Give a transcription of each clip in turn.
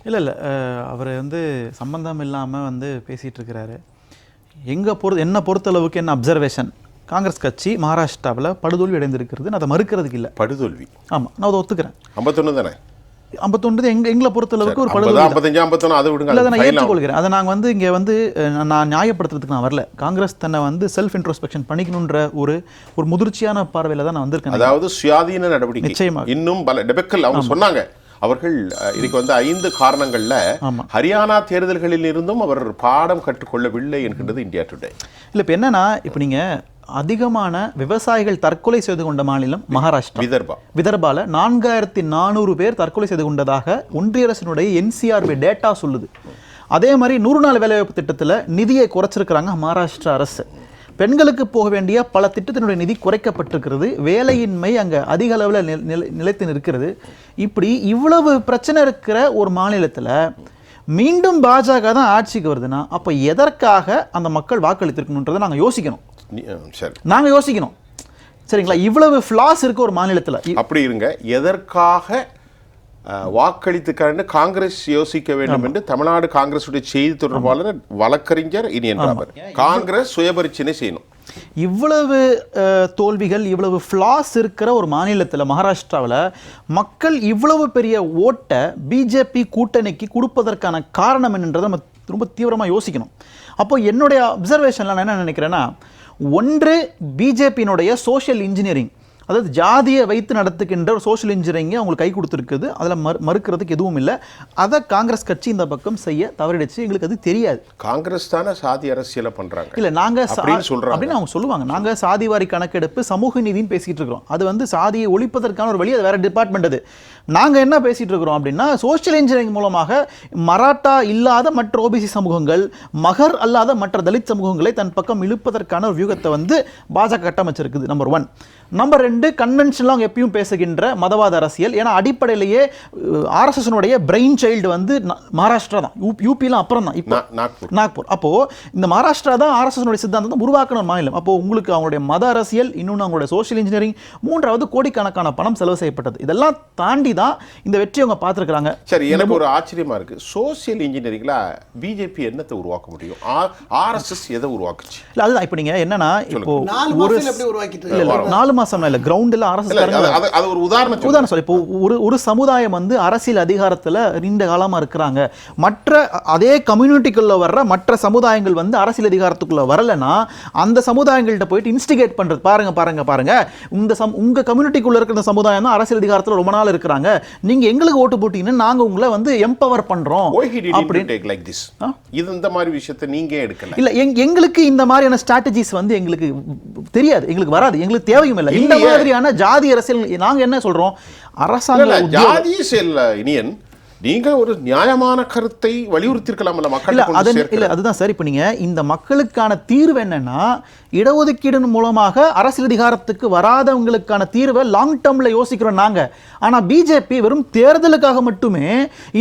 இல்லை இல்லை, அவர் வந்து சம்பந்தம் இல்லாமல் வந்து பேசிகிட்டு இருக்கிறாரு. என்னை பொறுத்தளவுக்கு என்ன அப்சர்வேஷன், காங்கிரஸ் கட்சி மகாராஷ்டிராவில் படுதோல்வி அடைந்திருக்கிறது. நான் அதை மறுக்கிறதுக்கு இல்லை. படுதோல்வி, ஆமாம், நான் அதை ஒத்துக்கிறேன். 51 தானே? 51 எங்களை பொறுத்தளவுக்கு ஒரு படுதோல்வி. 55 51 அதை விடுங்க. இல்லை, அதை நான் ஏற்றுக்கொள்கிறேன். அதை நாங்கள் வந்து இங்கே வந்து நான் நியாயப்படுத்துறதுக்கு நான் வரல. காங்கிரஸ் தன்னை வந்து செல்ஃப் இன்ட்ரோஸ்பெக்ஷன் பண்ணிக்கணுன்ற ஒரு முதிர்ச்சியான பார்வையில் தான் நான் வந்திருக்கேன். அதாவது சுயாதீன நடவடிக்கை நிச்சயமாக இன்னும் பல டெபக்கல் அவங்க சொன்னாங்க. அவர்கள் இதுக்கு வந்து 5 காரணங்கள்ல ஹரியானா தேர்தல்களில் இருந்தும் அவர் பாடம் கற்றுக்கொள்ளவில்லை என்கின்றது இந்தியா டுடே. இல்லை, இப்போ என்னன்னா, இப்போ நீங்கள் அதிகமான விவசாயிகள் தற்கொலை செய்து கொண்ட மாநிலம் மகாராஷ்டிரா. விதர்பால 4400 பேர் தற்கொலை செய்து கொண்டதாக ஒன்றிய அரசினுடைய NCRB டேட்டா சொல்லுது. அதே மாதிரி 100 நாள் வேலைவாய்ப்பு திட்டத்தில் நிதியை குறைச்சிருக்கிறாங்க மகாராஷ்டிரா அரசு. பெண்களுக்கு போக வேண்டிய பல திட்டத்தினுடைய நிதி குறைக்கப்பட்டிருக்கிறது. வேலையின்மை அங்கே அதிக அளவில் நிலைத்து நிற்கிறது. இப்படி இவ்வளவு பிரச்சனை இருக்கிற ஒரு மாநிலத்தில் மீண்டும் பாஜக தான் ஆட்சிக்கு வருதுன்னா அப்போ எதற்காக அந்த மக்கள் வாக்களித்திருக்கணுன்றதை நாங்கள் யோசிக்கணும். சரிங்களா? இவ்வளவு ஃப்ளாஸ் இருக்க ஒரு மாநிலத்தில் அப்படி இருங்க, எதற்காக வாக்களித்துக்காரன்னு காங்கிரஸ் யோசிக்க வேண்டும் என்று தமிழ்நாடு காங்கிரசுடைய செய்தி தொடர்பாளர் வழக்கறிஞர் இனியன் ராமர். காங்கிரஸ் சுயபரிச்சனை செய்யணும். இவ்வளவு தோல்விகள், இவ்வளவு ஃப்ளாஸ் இருக்கிற ஒரு மாநிலத்தில் மகாராஷ்டிராவில் மக்கள் இவ்வளவு பெரிய ஓட்டை பிஜேபி கூட்டணிக்கு கொடுப்பதற்கான காரணம் என்னன்றதை நம்ம ரொம்ப தீவிரமாக யோசிக்கணும். அப்போ என்னுடைய அப்சர்வேஷனில் நான் என்ன நினைக்கிறேன்னா, ஒன்று பிஜேபியினுடைய சோஷியல் இன்ஜினியரிங், அதாவது ஜாதியை வைத்து நடத்துகின்ற ஒரு சோஷியல் இன்ஜினியரிங்கை அவங்களுக்கு கை கொடுத்துருக்குது. அதில் மறுக்கிறதுக்கு எதுவும் இல்லை. அதை காங்கிரஸ் கட்சி இந்த பக்கம் செய்ய தவறிடுச்சு. எங்களுக்கு அது தெரியாது. காங்கிரஸ் தானே சாதி அரசியலை பண்றாங்க. இல்லை, நாங்கள் அப்படின்னு அவங்க சொல்லுவாங்க. நாங்கள் சாதிவாரி கணக்கெடுப்பு சமூக நீதினு பேசிகிட்டு இருக்கிறோம். அது வந்து சாதியை ஒழிப்பதற்கான ஒரு வழி, அது வேற டிபார்ட்மெண்ட். அது நாங்கள் என்ன பேசிகிட்டு இருக்கிறோம் அப்படின்னா, சோஷியல் இன்ஜினியரிங் மூலமாக மராட்டா இல்லாத மற்ற ஓபிசி சமூகங்கள், மகர் அல்லாத மற்ற தலித் சமூகங்களை தன் பக்கம் இழுப்பதற்கான ஒரு வியூகத்தை வந்து பாஜக கட்டமைச்சிருக்குது. நம்பர் 1. நம்பர் 2, கன்வென்ஷனில் அவங்க எப்பயும் பேசுகின்ற மதவாத அரசியல். ஏன்னா அடிப்படையிலேயே ஆர்எஸ்எஸ்னுடைய பிரெயின் சைல்டு வந்து மகாராஷ்டிரா தான். யூபிலாம் அப்புறம் தான் இப்போ நாக்பூர். அப்போது இந்த மகாராஷ்டிரா தான் ஆர்எஸ்எஸ்னுடைய சித்தாந்தத்தை உருவாக்கின ஒரு மாநிலம். அப்போது உங்களுக்கு அவங்களுடைய மத அரசியல், இன்னொன்று அவங்களுடைய சோஷியல் இன்ஜினியரிங், 3வது கோடிக்கணக்கான பணம் செலவு செய்யப்பட்டது. இதெல்லாம் தாண்டி தான் இந்த வெற்றி அவங்க பார்த்துருக்காங்க. சரி, எனக்கு ஒரு ஆச்சரியமா இருக்கு. சோஷியல் இன்ஜினியரிங்ல பிஜேபி என்னத்தை உருவாக்க முடியும்? ஆர்எஸ்எஸ் எதை உருவாக்குச்சு? இல்லை, அதுதான் இப்போ நீங்கள் என்னன்னா, இப்போ 4 மாசம் இல்லை, கிரவுண்டில் ஆர்எஸ்எஸ் ஒரு உதாரணம் சொல்லி, இப்போ ஒரு சமுதாயம் வந்து அரசியல் அதிகாரத்தில் நீண்ட காலமாக இருக்கிறாங்க. மற்ற அதே கம்யூனிட்டிக்குள்ள வர்ற மற்ற சமுதாயங்கள் வந்து அரசியல் அதிகாரத்துக்குள்ள வரலைன்னா அந்த சமுதாயங்கள்கிட்ட போயிட்டு இன்ஸ்டிகேட் பண்றது. பாருங்க உங்க கம்யூனிட்டிக்குள்ள இருக்கிற சமுதாயம் தான் அரசியல் அதிகாரத்தில் ரொம்ப நாள் இருக்கிறாங்க, நீங்க எங்களுக்கு ஓட்டு போட்டீங்கன்னு நாங்க உங்களை வந்து எம்பவர் பண்றோம் இந்த மாதிரி விஷயத்தை நீங்க எடுக்கல. இல்ல, எங்களுக்கு இந்த மாதிரியான ஸ்ட்ராட்டஜிஸ் வந்து எங்களுக்கு தெரியாது, எங்களுக்கு வராது, எங்களுக்கு தேவையும் இல்லை. இந்த மாதிரியான ஜாதி அரசியல் நாங்க என்ன சொல்றோம், அரசாங்க ஜாதி இனியன் நீங்க ஒரு நியாயமான கருத்தை வலியுறுத்திருக்கலாம்ல மக்கள். இல்ல, அதுதான் சார். இப்போ நீங்க இந்த மக்களுக்கான தீர்வு என்னன்னா, இடஒதுக்கீடு மூலமாக அரசியல் அதிகாரத்துக்கு வராதவங்களுக்கான தீர்வை லாங் டேர்ம்ல யோசிக்கிறோம் நாங்க. ஆனா பிஜேபி வெறும் தேர்தலுக்காக மட்டுமே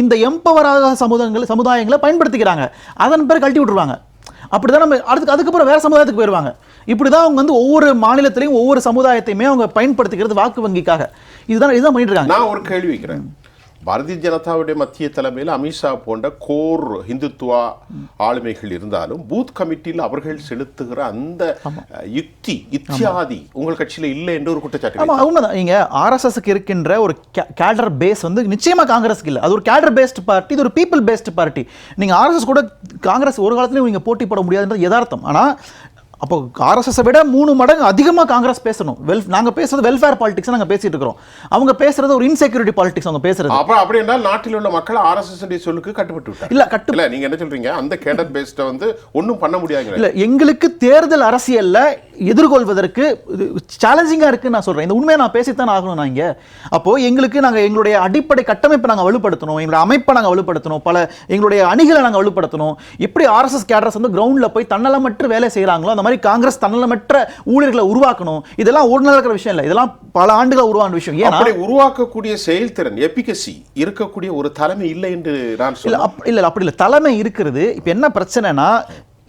இந்த எம்பவராக சமுதாயங்களை பயன்படுத்திக்கிறாங்க. அதன் பேர் கழட்டி விட்டுருவாங்க. அப்படிதான் நம்ம அதுக்கப்புறம் வேற சமுதாயத்துக்கு போயிடுவாங்க. இப்படிதான் அவங்க வந்து ஒவ்வொரு மாநிலத்திலையும் ஒவ்வொரு சமுதாயத்தையுமே அவங்க பயன்படுத்திக்கிறது வாக்கு வங்கிக்காக. இதுதான் பண்ணிட்டு இருக்காங்க. நான் ஒரு கேள்வி வைக்கிறேன். பாரதிய ஜனதாவுடைய மத்திய தலைமையில் அமித்ஷா போன்ற கோர் ஹிந்துத்துவா ஆளுமைகள் இருந்தாலும் பூத் கமிட்டியில் அவர்கள் செலுத்துகிற அந்த இத்தியாதி உங்கள் கட்சியில் இல்லை என்று ஒரு குற்றச்சாட்டு. உண்மைதான். நீங்க ஆர்எஸ்எஸ்க்கு இருக்கின்ற ஒரு கேடர் பேஸ் வந்து நிச்சயமா காங்கிரஸ்க்கு இல்லை. அது ஒரு கேடர் பேஸ்ட் பார்ட்டி, இது ஒரு பீப்புள் பேஸ்ட் பார்ட்டி. நீங்க ஆர்எஸ்எஸ் கூட காங்கிரஸ் ஒரு காலத்திலும் நீங்க போட்டி போட முடியாதுன்றது யதார்த்தம். ஆனா அப்போ ஆர்எஸ்எஸ் விட 3 மடங்கு அதிகமாக காங்கிரஸ் பேசணும். நாங்கள் பேசுறது வெல்ஃபேர் பாலிடிக்ஸ் நாங்கள் பேசிட்டு இருக்கிறோம். அவங்க பேசுறது ஒரு இன்செக்யூரிட்டி பாலிடிக்ஸ். அவங்க பேசுறது அப்படி என்றால் நாட்டில் உள்ள மக்கள் ஆர்எஸ்எஸ் சொல்லுக்கு கட்டுப்பட்டு விட்டாங்க. இல்ல, நீங்க என்ன சொல்றீங்க, அந்த கேடர் பேஸ்ட வந்து ஒன்றும் பண்ண முடியாது. இல்ல, எங்களுக்கு தேர்தல் அரசியல்ல எதிர்கொள்வதற்கு சேலஞ்சிங்கா இருக்குன்னு நான் சொல்றேன். இந்த உண்மையை நான் பேசித்தான் ஆகணும். நான் இங்க அப்போ எங்களுடைய அடிப்படை கட்டமைப்பை நாங்கள் வலுப்படுத்தணும், எங்களுடைய அமைப்பை நாங்கள் வலுப்படுத்தணும், எங்களுடைய அணிகளை நாங்கள் வலுப்படுத்தணும். எப்படி ஆர்எஸ்எஸ் கேடர்ஸ் வந்து கிரவுண்ட்ல போய் தன்னலமற்ற வேலை செய்யறாங்களோ அந்த மாதிரி காங்கிரஸ் தன்னலமற்ற ஊழியர்களை உருவாக்கணும். இதெல்லாம் ஒரு நாள் இருக்கிற விஷயம் இல்லை, இதெல்லாம் பல ஆண்டுகள் உருவான விஷயம். ஏன்னா உருவாக்கக்கூடிய செயல்திறன் எபிகசி இருக்கக்கூடிய ஒரு தலைமை இல்லை என்று நான் சொல்ல. இல்ல, அப்படி இல்லை, தலைமை இருக்கிறது. இப்ப என்ன பிரச்சனைனா,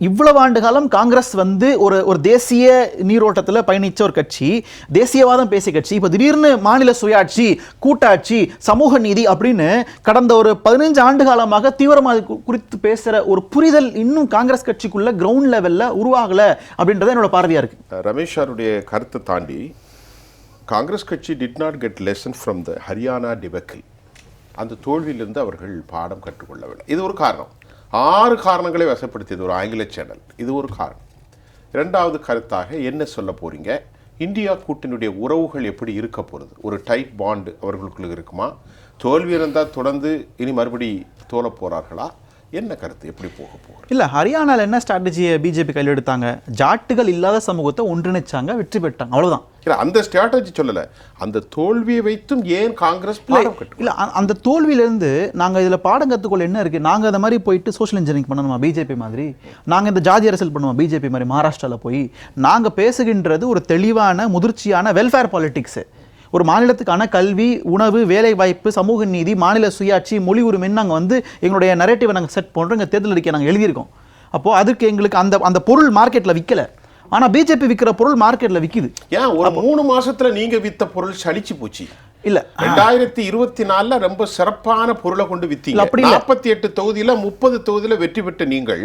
இவ்வளவு ஆண்டு காலம் காங்கிரஸ் வந்து ஒரு தேசிய நீரோட்டத்தில் பயணிச்ச ஒரு கட்சி, தேசியவாதம் பேசிய கட்சி, இப்போ திடீர்னு மாநில சுயாட்சி, கூட்டாட்சி, சமூக நீதி அப்படின்னு கடந்த ஒரு 15 ஆண்டு காலமாக தீவிரமாக குறித்து பேசுற ஒரு புரிதல் இன்னும் காங்கிரஸ் கட்சிக்குள்ள கிரவுண்ட் லெவல்ல உருவாகல அப்படின்றத என்னோட பார்வையா இருக்கு. ரமேஷ் அவருடைய கருத்தை தாண்டி காங்கிரஸ் கட்சி did not get lesson from the Haryana டிபக்கில். அந்த தோல்வியிலிருந்து அவர்கள் பாடம் கற்றுக்கொள்ளவில்லை. இது ஒரு காரணம். 6 காரணங்களை வசப்படுத்தியது ஒரு ஆங்கில சேனல். இது ஒரு காரணம். இரண்டாவது கருத்தாக என்ன சொல்ல போறீங்க? இந்தியா கூட்டணியுடைய உறவுகள் எப்படி இருக்க போகிறது? ஒரு டைட் பாண்டு அவர்களுக்குள்ள இருக்குமா? தோல்வி இருந்தால் தொடர்ந்து இனி மறுபடி தோல போறார்களா? என்ன கருத்து? எப்படி போக போகுது? இல்ல, ஹரியானால என்ன ஸ்ட்ராட்டஜியை பிஜேபி கையில் எடுத்தாங்க? ஜாட்டுகள் இல்லாத சமூகத்தை ஒன்றிணைச்சாங்க, வெற்றி பெற்றாங்க, அவ்வளவுதான். இல்ல, அந்த ஸ்ட்ராட்டஜி சொல்லல. அந்த தோல்வியை வைத்தும் ஏன் காங்கிரஸ் பாடம் கற்று? இல்ல, அந்த தோல்வியிலிருந்து நாங்க இதுல பாடம் கத்துக்கொள்ள என்ன இருக்கு? நாங்க அந்த மாதிரி போயிட்டு சோஷியல் இன்ஜினியரிங் பண்ணணுமா பிஜேபி மாதிரி? நாங்க இந்த ஜாதி அரசியல் பண்ணுவோம் பிஜேபி மாதிரி மகாராஷ்டிரால போய்? நாங்க பேசுகின்றது ஒரு தெளிவான முதிர்ச்சியான வெல்ஃபேர் பாலிடிக்ஸ். ஒரு மாநிலத்துக்கான கல்வி, உணவு, வேலை வாய்ப்பு, சமூக நீதி, மாநில சுயாட்சி, மொழி உரிமைன்னு நாங்கள் வந்து எங்களுடைய நரேட்டிவை நாங்கள் செட் பண்ணுறோம். எங்கள் தேர்தல் அறிக்கை நாங்கள் எழுதியிருக்கோம். அப்போது அதுக்கு எங்களுக்கு அந்த பொருள் மார்க்கெட்டில் விற்கலை. ஆனால் பிஜேபி விற்கிற பொருள் மார்க்கெட்டில் விற்கிது. ஏன் ஒரு 3 மாசத்துல நீங்க வித்த பொருள் சலிச்சு போச்சு? இல்ல, 2024 ரொம்ப சிறப்பான பொருளை கொண்டு வித்தீங்க. 48 தொகுதியில 30 தொகுதியில வெற்றி பெற்ற நீங்கள்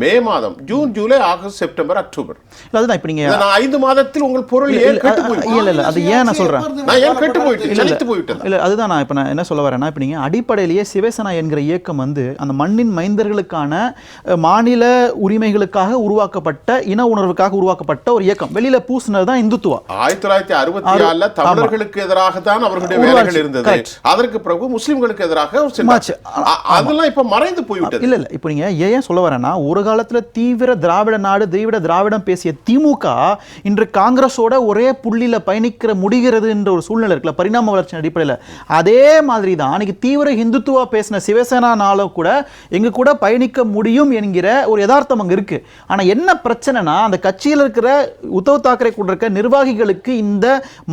மே மாதம், June, July, August, September, October, அதுதான் இப்ப நீங்க 5 மாதத்தில் உங்கள் பொருள் ஏன் கெட்டு போயிட்டு? இல்ல, அது ஏன் நான் சொல்றேன், நான் ஏன் கெட்டு போயிட்டு சலித்து போயிட்டேன்? இல்ல, அதுதான் நான் இப்ப நான் என்ன சொல்ல வரேன்னா, இப்ப நீங்க அடிப்படையிலேயே சிவசேனா என்கிற இயக்கம் வந்து அந்த மண்ணின் மைந்தர்களுக்கான மாநில உரிமைகளுக்காக உருவாக்கப்பட்ட, இன உணர்வுக்காக உருவாக்கப்பட்ட ஒரு இயக்கம். வெளியில பூசினது தான் இந்துத்துவா. 1964 தமிழர்களுக்கு எதிராக தான் அவர் வேலைகள் இருந்தது. அதற்கு பிறகு முஸ்லிம்களுக்கு எதிராக அதெல்லாம் இப்ப மறைந்து போய்விட்டது. இல்ல, இப்ப நீங்க ஏன் சொல்ல வரேன்னா, ஒரு காலத்துல தீவிர திராவிட நாடு, திராவிடம் பேசிய திமுக இன்று காங்கிரஸோட ஒரே புள்ளியில பயணிக்கிற முடிகிறது என்ற ஒரு சூழ்நிலை இருக்குல்ல, பரிணாம வளர்ச்சி அடிப்படையில். அதே மாதிரி தான் அன்னைக்கு தீவிர இந்துத்துவா பேசின சிவசேனானால கூட எங்க கூட பயணிக்க முடியும் என்கிற ஒரு யதார்த்தம் அங்க இருக்கு. ஆனா என்ன பிரச்சனைனா, அந்த கட்சியில் இருக்கிற உத்தவ் தாக்கரே கூட இருக்க நிர்வாகிகளுக்கு இந்த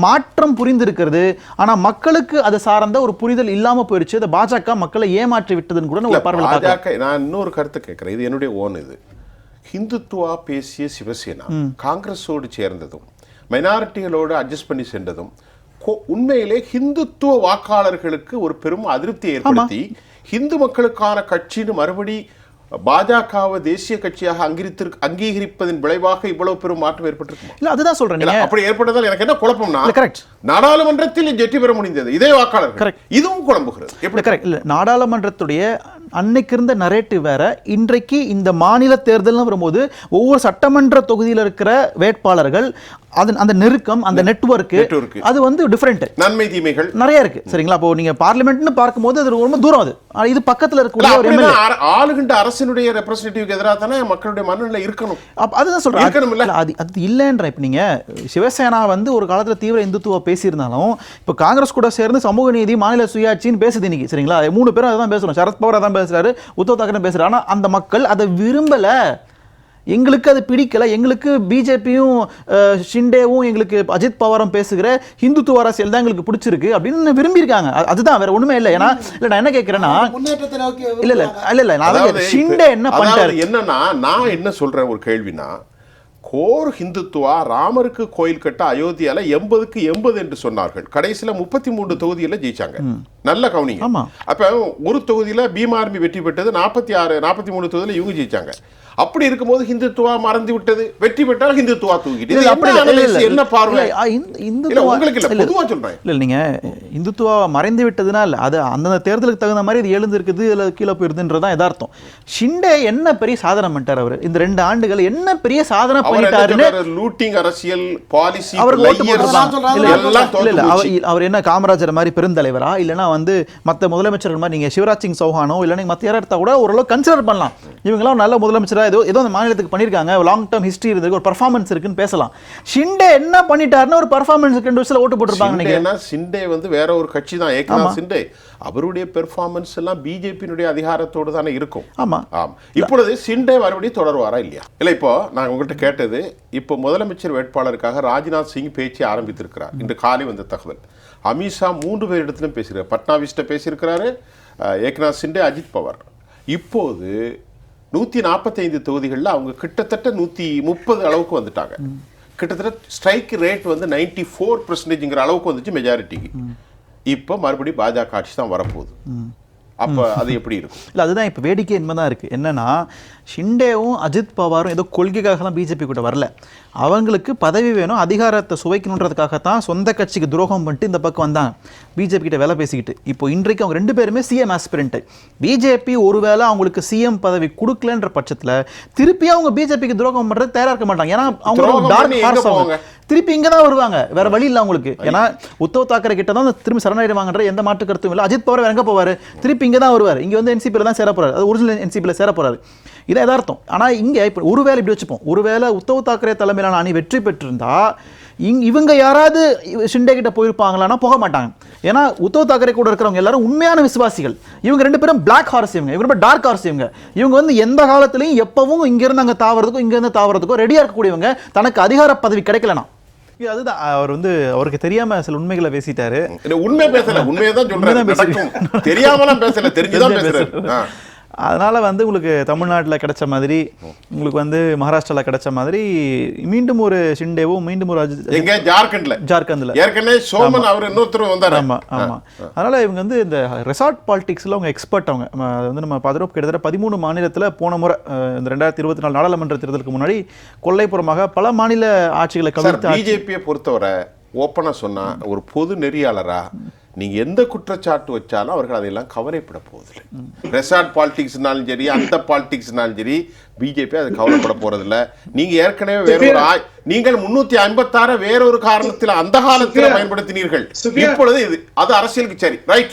மாற்றம் புரிந்திருக்கிறது. ஆனா மக்களுக்கு அது சார்ந்த ஒரு புரிதல் இல்லாம போயிருச்சு. இந்த பாஜக மக்களை ஏமாற்றி விட்டதுன்னு கூட ஒரு பார்வையில் பார்க்கலாம். நான் இன்னொரு கருத்து கேட்கிறேன், இது என்னுடைய ஓன். இது ஹிந்துத்துவா பேசிய சிவசேனா காங்கிரஸோடு சேர்ந்ததும், மைனாரிட்டிகளோடு அட்ஜஸ்ட் பண்ணி சென்றதும் உண்மையிலே ஹிந்துத்துவ வாக்காளர்களுக்கு ஒரு பெரும் அதிருப்தியை ஏற்படுத்தி ஹிந்து மக்களுக்கான கட்சின்னு மறுபடி பாஜகவை தேசிய கட்சியாக அங்கீகரிப்பதன் விளைவாக இவ்வளவு பெரும் மாற்றம் ஏற்பட்டிருக்குமா? இல்ல, அதுதான் சொல்றேன். அப்படி ஏற்பட்டதால் எனக்கு என்ன குழப்பம்னா, கரெக்ட், நாடாளுமன்றத்தில் வெற்றி பெற முடிந்தது இதே வாக்காளர்கள், இதுவும் குழம்புகிறது. எப்படி? கரெக்ட். இல்ல, நாடாளுமன்றத்துடைய அன்னைக்கு இருந்த நரேட்டிவ் வேற. இன்றைக்கு இந்த மாநில தேர்தல் வரும்போது ஒவ்வொரு சட்டமன்ற தொகுதியில் இருக்கிற வேட்பாளர்கள், அந்த நெருக்கம், அந்த நெட்வொர்க், அது வந்து டிஃபரெண்ட். நன்மை தீமைகள் நிறைய இருக்கு. சரிங்களா? அப்போ நீங்க பார்லிமெண்ட்னு பார்க்கும்போது அது ரொம்ப தூரம். அது இது பக்கத்துல இருக்கக்கூடிய ஆளுகின்ற அரசினுடைய ரெப்ரசன்டேட்டிவ்க்கு எதிராக தானே மக்களுடைய மனநிலை இருக்கணும். அதுதான் சொல்றேன். அது இல்லைன்ற. இப்ப நீங்க சிவசேனா வந்து ஒரு காலத்துல தீவிர இந்துத்துவ பேசியிருந்தாலும் இப்ப காங்கிரஸ் கூட சேர்ந்து சமூக நீதி, மாநில சுயாட்சின்னு பேசுது இன்னைக்கு. சரிங்களா? 3 பேரும் அதான் பேசுறோம். சரத்பவார் அதான் பேசுறாரு, உத்தவ் தாக்கரே பேசுறாரு. ஆனா அந்த மக்கள் அதை விரும்பல. எங்களுக்கு அது பிடிக்கல. எங்களுக்கு பிஜேபியும் ஷிண்டேவும், எங்களுக்கு அஜித் பவாரும் பேசுகிற ஹிந்துத்துவ அரசியல் தான் எங்களுக்கு பிடிச்சிருக்கு அப்படின்னு விரும்பி இருக்காங்க. அதுதான், வேற ஒண்ணுமே இல்லை. ஏன்னா இல்ல, நான் என்ன கேட்கிறேன்னா, இல்ல நான் ஷிண்டே என்ன பண்றாரு என்னன்னா, நான் என்ன சொல்றேன் ஒரு கேள்வினா, கோர் ஹிந்துத்துவா ராமருக்கு கோயில் கட்ட அயோத்தியால 80க்கு 80 என்று சொன்னார்கள். கடைசியில 33 தொகுதியில ஜெயிச்சாங்க. நல்ல கவுனிங்க. அப்ப ஒரு தொகுதியில பீம் ஆர்மி வெற்றி பெற்றது, 43 தொகுதியில இவங்க ஜெயிச்சாங்க. அப்படி இருக்கும்போது ஹிந்துத்துவா மறந்து விட்டது, வெற்றி பெற்றால் ஹிந்துத்துவா தூக்கிட்டு என்ன பார்வை? பொதுவா சொல்றேன். இல்ல, நீங்க இந்துத்துவா மறைந்து விட்டதுனா இல்ல, அது அந்த தேர்தலுக்கு தகுந்த மாதிரி இது எழுந்திருக்குது, இதுல கீழே போயிருதுன்றதான் யதார்த்தம். ஷிண்டே என்ன பெரிய சாதனை பண்ணிட்டார் அவரு இந்த 2 ஆண்டுகள்? என்ன பெரிய சாதனை பண்ணிட்டாருன்னு, லூட்டிங் அரசியல் பாலிசி, அவர் என்ன காமராஜர் மாதிரி பெருந்தலைவரா, இல்லைன்னா வந்து மத்த முதலமைச்சர்கள் மாதிரி நீங்க சிவராஜ் சிங் சௌஹானோ இல்லைன்னா மத்த யாரா எடுத்தா கூட ஓரளவு கன்சிடர் பண்ணலாம். இவங்கெல்லாம் நல்ல முதலமைச்சரா ஏதோ அந்த மாநிலத்துக்கு பண்ணிருக்காங்க, லாங் டர்ம் ஹிஸ்டரி இருக்கு, ஒரு பெர்ஃபார்மன்ஸ் இருக்குன்னு பேசலாம். ஷிண்டே என்ன பண்ணிட்டாருன்னா ஒரு பெர்ஃபார்மன்ஸ்க்கு 2 வருஷத்துல ஓட்டு போட்டுருப்பாங்க. ஷிண்டே வந்து வேற ஒரு கட்சி தான், ஏக்நாத் ஷிண்டே. அவருடைய பெர்ஃபார்மன்ஸ் எல்லாம் பிஜேபியினுடைய அதிகாரத்தோடு தானே இருக்கும். ஆமா. இப்பொழுது ஷிண்டே மறுபடியும் தொடருவாரா இல்லையா? இல்ல, இப்போ நான் உங்கள்கிட்ட கேட்டது, இப்போ முதலமைச்சர் வேட்பாளருக்காக ராஜ்நாத் சிங் பேச்சு ஆரம்பித்திருக்கிறார். இன்று காலை வந்த தகவல். அமித்ஷா 3 பேரிடத்திலும் பேசுகிறார். பட்னாவிஸ்ட பேசியிருக்கிறாரு, ஏக்நாத் ஷிண்டே, அஜித் பவார். இப்போது 145 தொகுதிகளில் அவங்க கிட்டத்தட்ட 130 அளவுக்கு வந்துட்டாங்க. கிட்டத்தட்ட ஸ்ட்ரைக் ரேட் வந்து 94% அளவுக்கு வந்துச்சு மெஜாரிட்டிக்கு. இப்போ மறுபடியும் பாஜக ஆட்சி தான் வரப்போகுது. அப்போ அது எப்படி இருக்கும்? இல்லை, அதுதான் இப்போ வேடிக்கை என்பதான் இருக்குது. என்னன்னா ஷிண்டேவும் அஜித் பவாரும் ஏதோ கொள்கைக்காகலாம் பிஜேபி கூட வரல. அவங்களுக்கு பதவி வேணும், அதிகாரத்தை சுவைக்கணுன்றதுக்காகத்தான் சொந்த கட்சிக்கு துரோகம் பண்ணிட்டு இந்த பக்கம் வந்தாங்க, பிஜேபி கிட்ட வேலை பேசிக்கிட்டு. இப்போ இன்றைக்கு அவங்க 2 பேருமே சிஎம் ஆஸ்பிரண்ட். பிஜேபி ஒருவேளை அவங்களுக்கு சிஎம் பதவி கொடுக்கலன்ற பட்சத்தில் திருப்பி அவங்க பிஜேபிக்கு துரோகம் பண்ணுறது தயாராக இருக்க மாட்டாங்க. ஏன்னா அவங்க டார்க் ஹார்ஸ் அவங்க திருப்பி இங்கே தான் வருவாங்க, வேற வழி இல்லை அவங்களுக்கு. ஏன்னா உத்தவ் தாக்கரே கிட்ட தான் திரும்பி சரணடைவாங்கன்ற எந்த மாற்று கருத்தும் இல்லை. அஜித் பவார் எங்கே போவார்? திருப்பி இங்கே தான் வருவார். இங்கே வந்து என்சிபியில் தான் சேர போறாரு, அது ஒரிஜினல் என்சிபியில் சேர போறாரு. இதான் யதார்த்தம். ஆனால் இங்கே இப்போ ஒருவேளை இப்படி வச்சுப்போம், ஒருவேளை உத்தவ் தாக்கரே தலைமையிலான அணி வெற்றி பெற்றிருந்தா இவங்க யாராவது ஷிண்டே கிட்ட போயிருப்பாங்களான்னா போக மாட்டாங்க. ஏன்னா உத்தவ் தாக்கரே கூட இருக்கிறவங்க எல்லாரும் உண்மையான விசுவாசிகள். இவங்க 2 பேரும் பிளாக் ஹார்ஸ், இவங்க டார்க் ஹார்ஸ். இவங்க வந்து எந்த காலத்திலையும் எப்பவும் இங்கிருந்து அங்கே தாவறதுக்கும் இங்கிருந்து தாவறதுக்கும் ரெடியாக இருக்கக்கூடியவங்க. தனக்கு அதிகார பதவி கிடைக்கலனா அதுதான் அவர் வந்து அவருக்கு தெரியாம சில உண்மைகளை பேசிட்டாரு. உண்மை பேசல, உண்மையை தான் சொல்றாரு, தெரியாமலாம் பேசல, தெரிஞ்சுதான் பேசுறாரு. அதனால வந்து உங்களுக்கு தமிழ்நாட்டில் கிடைச்ச மாதிரி, உங்களுக்கு வந்து மகாராஷ்டிராவில் கிடைச்ச மாதிரி மீண்டும் ஒரு ஷிண்டேவும் மீண்டும் ஒரு எங்க ஜார்க்கண்ட்ல ஏற்கனவே சோமன் அவர் இன்னொருத்தர் வந்தார். ஆமா ஆமா. அதனால இவங்க வந்து இந்த ரெசார்ட் பாலிடிக்ஸ்ல அவங்க எக்ஸ்பர்ட். அவங்க வந்து நம்ம பார்த்துட்டு கிட்டத்தட்ட 13 மாநிலத்தில் போன முறை இந்த 2024 நாடாளுமன்ற தேர்தலுக்கு முன்னாடி கொல்லைப்புறமாக பல மாநில ஆட்சிகளை கவிழ்த்து. பிஜேபியை பொறுத்தவரை ஓப்பனா சொன்னா ஒரு பொது நெறியாளரா நீங்க எந்த குற்றச்சாட்டு வச்சாலும் அவர்கள் அதையெல்லாம் கவலைப்பட போவதில்லை. ரெசார்ட் பாலிடிக்ஸ்னாலும் சரி, அந்த பாலிடிக்ஸ்னாலும் சரி, பிஜேபி அது கவலைப்பட போறதில்லை. நீங்க ஏற்கனவே நீங்கள் 356 வேறொரு காரணத்தில் அந்த காலத்தில் பயன்படுத்தினீர்கள். இப்பொழுது அது அரசியலுக்கு சரி, ரைட்.